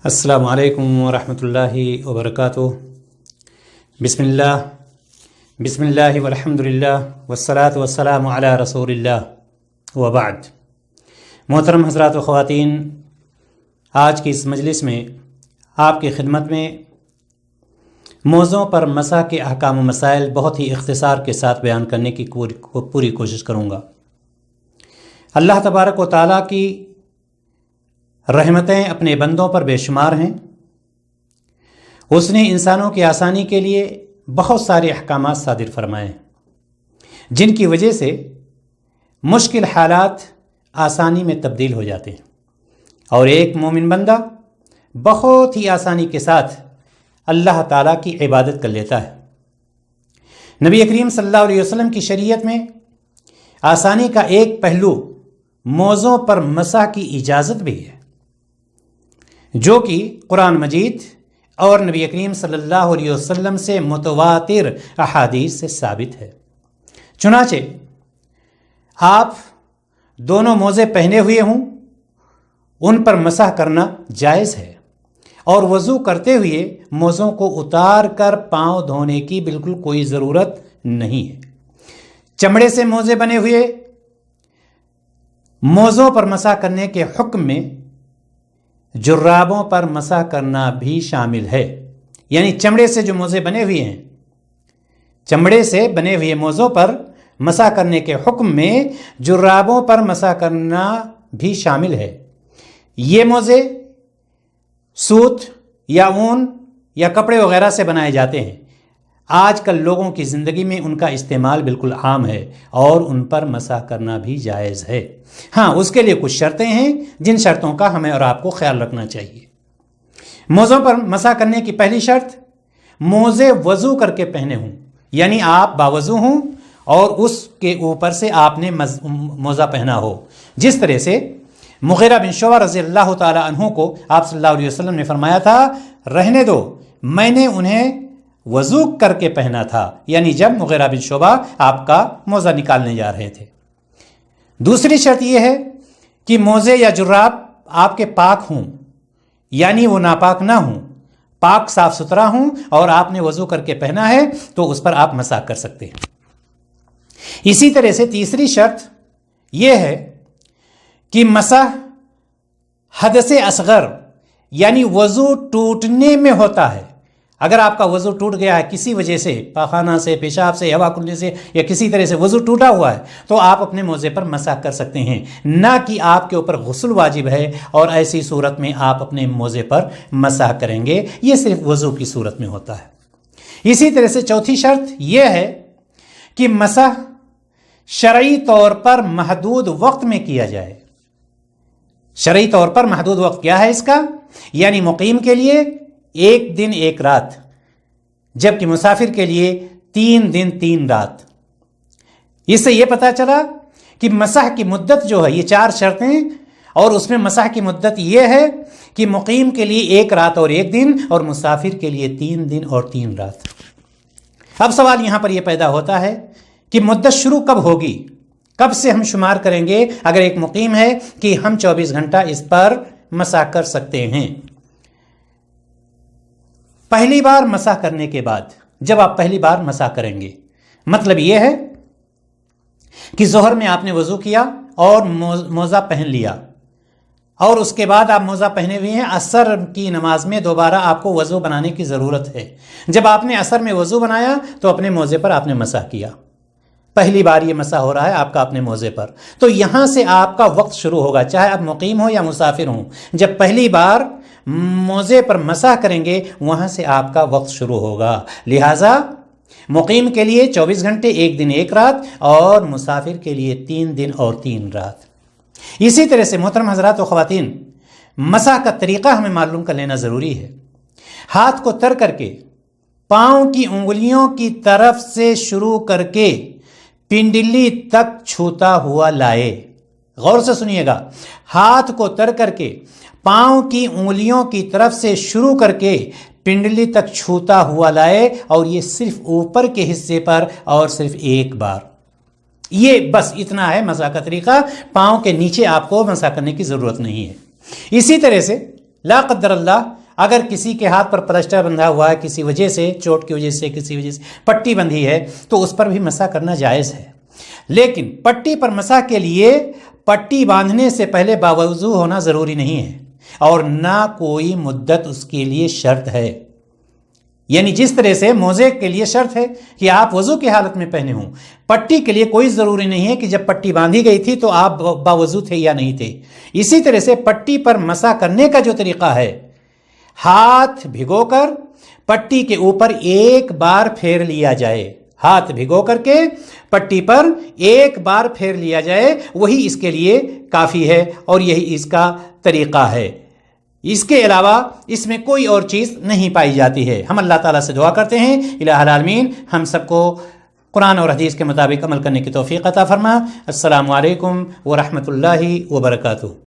السلام علیکم ورحمۃ اللہ وبرکاتہ۔ بسم اللہ والحمد للہ والصلاة والسلام علی رسول اللہ وبعد۔ محترم حضرات و خواتین، آج کی اس مجلس میں آپ کی خدمت میں موضوع پر مسح کے احکام و مسائل بہت ہی اختصار کے ساتھ بیان کرنے کی پوری کوشش کروں گا۔ اللہ تبارک و تعالیٰ کی رحمتیں اپنے بندوں پر بے شمار ہیں۔ اس نے انسانوں کی آسانی کے لیے بہت سارے احکامات صادر فرمائے ہیں، جن کی وجہ سے مشکل حالات آسانی میں تبدیل ہو جاتے ہیں اور ایک مومن بندہ بہت ہی آسانی کے ساتھ اللہ تعالیٰ کی عبادت کر لیتا ہے۔ نبی کریم صلی اللہ علیہ وسلم کی شریعت میں آسانی کا ایک پہلو موضوع پر مسح کی اجازت بھی ہے، جو کہ قرآن مجید اور نبی کریم صلی اللہ علیہ وسلم سے متواتر احادیث سے ثابت ہے۔ چنانچہ آپ دونوں موزے پہنے ہوئے ہوں، ان پر مسح کرنا جائز ہے، اور وضو کرتے ہوئے موزوں کو اتار کر پاؤں دھونے کی بالکل کوئی ضرورت نہیں ہے۔ چمڑے سے موزے بنے ہوئے موزوں پر مسح کرنے کے حکم میں جرابوں پر مسح کرنا بھی شامل ہے، یعنی چمڑے سے جو موزے بنے ہوئے ہیں، چمڑے سے بنے ہوئے موزوں پر مسح کرنے کے حکم میں جرابوں پر مسح کرنا بھی شامل ہے۔ یہ موزے سوت یا اون یا کپڑے وغیرہ سے بنائے جاتے ہیں۔ آج کل لوگوں کی زندگی میں ان کا استعمال بالکل عام ہے اور ان پر مسح کرنا بھی جائز ہے۔ ہاں، اس کے لیے کچھ شرطیں ہیں جن شرطوں کا ہمیں اور آپ کو خیال رکھنا چاہیے۔ موزوں پر مسح کرنے کی پہلی شرط، موزے وضو کر کے پہنے ہوں، یعنی آپ باوضو ہوں اور اس کے اوپر سے آپ نے موزہ پہنا ہو۔ جس طرح سے مغیرہ بن شعبہ رضی اللہ تعالی عنہ کو آپ صلی اللہ علیہ وسلم نے فرمایا تھا، رہنے دو، میں نے انہیں وضو کر کے پہنا تھا، یعنی جب مغیرہ بن شعبہ آپ کا موزہ نکالنے جا رہے تھے۔ دوسری شرط یہ ہے کہ موزے یا جراب آپ کے پاک ہوں، یعنی وہ ناپاک نہ ہوں، پاک صاف ستھرا ہوں، اور آپ نے وضو کر کے پہنا ہے تو اس پر آپ مسح کر سکتے ہیں۔ اسی طرح سے تیسری شرط یہ ہے کہ مسح حدث اصغر، یعنی وضو ٹوٹنے میں ہوتا ہے۔ اگر آپ کا وضو ٹوٹ گیا ہے کسی وجہ سے، پاخانہ سے، پیشاب سے، ہوا کھلنے سے، یا کسی طرح سے وضو ٹوٹا ہوا ہے، تو آپ اپنے موزے پر مسح کر سکتے ہیں، نہ کہ آپ کے اوپر غسل واجب ہے اور ایسی صورت میں آپ اپنے موزے پر مسح کریں گے۔ یہ صرف وضو کی صورت میں ہوتا ہے۔ اسی طرح سے چوتھی شرط یہ ہے کہ مسح شرعی طور پر محدود وقت میں کیا جائے۔ شرعی طور پر محدود وقت کیا ہے اس کا؟ یعنی مقیم کے لیے 1 دن 1 رات، جبکہ مسافر کے لیے 3 دن 3 رات۔ اس سے یہ پتہ چلا کہ مسح کی مدت جو ہے، یہ 4 شرطیں، اور اس میں مسح کی مدت یہ ہے کہ مقیم کے لیے 1 رات اور 1 دن، اور مسافر کے لیے 3 دن اور 3 رات۔ اب سوال یہاں پر یہ پیدا ہوتا ہے کہ مدت شروع کب ہوگی، کب سے ہم شمار کریں گے اگر ایک مقیم ہے کہ ہم 24 گھنٹہ اس پر مسح کر سکتے ہیں؟ پہلی بار مسح کرنے کے بعد، جب آپ پہلی بار مسح کریں گے، مطلب یہ ہے کہ ظہر میں آپ نے وضو کیا اور موزہ پہن لیا، اور اس کے بعد آپ موزہ پہنے ہوئے ہیں، عصر کی نماز میں دوبارہ آپ کو وضو بنانے کی ضرورت ہے۔ جب آپ نے عصر میں وضو بنایا تو اپنے موزے پر آپ نے مسح کیا، پہلی بار یہ مسح ہو رہا ہے آپ کا اپنے موزے پر، تو یہاں سے آپ کا وقت شروع ہوگا، چاہے آپ مقیم ہو یا مسافر ہوں۔ جب پہلی بار موزے پر مسح کریں گے وہاں سے آپ کا وقت شروع ہوگا۔ لہٰذا مقیم کے لیے 24 گھنٹے 1 دن 1 رات، اور مسافر کے لیے 3 دن اور 3 رات۔ اسی طرح سے محترم حضرات و خواتین، مسح کا طریقہ ہمیں معلوم کر لینا ضروری ہے۔ ہاتھ کو تر کر کے پاؤں کی انگلیوں کی طرف سے شروع کر کے پنڈلی تک چھوتا ہوا لائے۔ غور سے سنیے گا، ہاتھ کو تر کر کے پاؤں کی انگلیوں کی طرف سے شروع کر کے پنڈلی تک چھوتا ہوا لائے، اور یہ صرف اوپر کے حصے پر، اور صرف 1 بار۔ یہ بس اتنا ہے مسح کا طریقہ، پاؤں کے نیچے آپ کو مسح کرنے کی ضرورت نہیں ہے۔ اسی طرح سے لا قدر اللہ اگر کسی کے ہاتھ پر پلسٹر بندھا ہوا ہے کسی وجہ سے، چوٹ کی وجہ سے، کسی وجہ سے پٹی بندھی ہے، تو اس پر بھی مسح کرنا جائز ہے۔ لیکن پٹی پر مسح کے لیے پٹی باندھنے سے پہلے باوضو ہونا ضروری نہیں ہے، اور نہ کوئی مدت اس کے لیے شرط ہے۔ یعنی جس طرح سے موزے کے لیے شرط ہے کہ آپ وضو کی حالت میں پہنے ہوں، پٹی کے لیے کوئی ضروری نہیں ہے کہ جب پٹی باندھی گئی تھی تو آپ باوضو تھے یا نہیں تھے۔ اسی طرح سے پٹی پر مسح کرنے کا جو طریقہ ہے، ہاتھ بھگو کر پٹی کے اوپر ایک بار پھیر لیا جائے، ہاتھ بھگو کر کے پٹی پر ایک بار پھیر لیا جائے، وہی اس کے لیے کافی ہے اور یہی اس کا طریقہ ہے۔ اس کے علاوہ اس میں کوئی اور چیز نہیں پائی جاتی ہے۔ ہم اللہ تعالیٰ سے دعا کرتے ہیں الہ العالمین ہم سب کو قرآن اور حدیث کے مطابق عمل کرنے کی توفیق عطا فرما۔ السلام علیکم ورحمۃ اللہ وبرکاتہ۔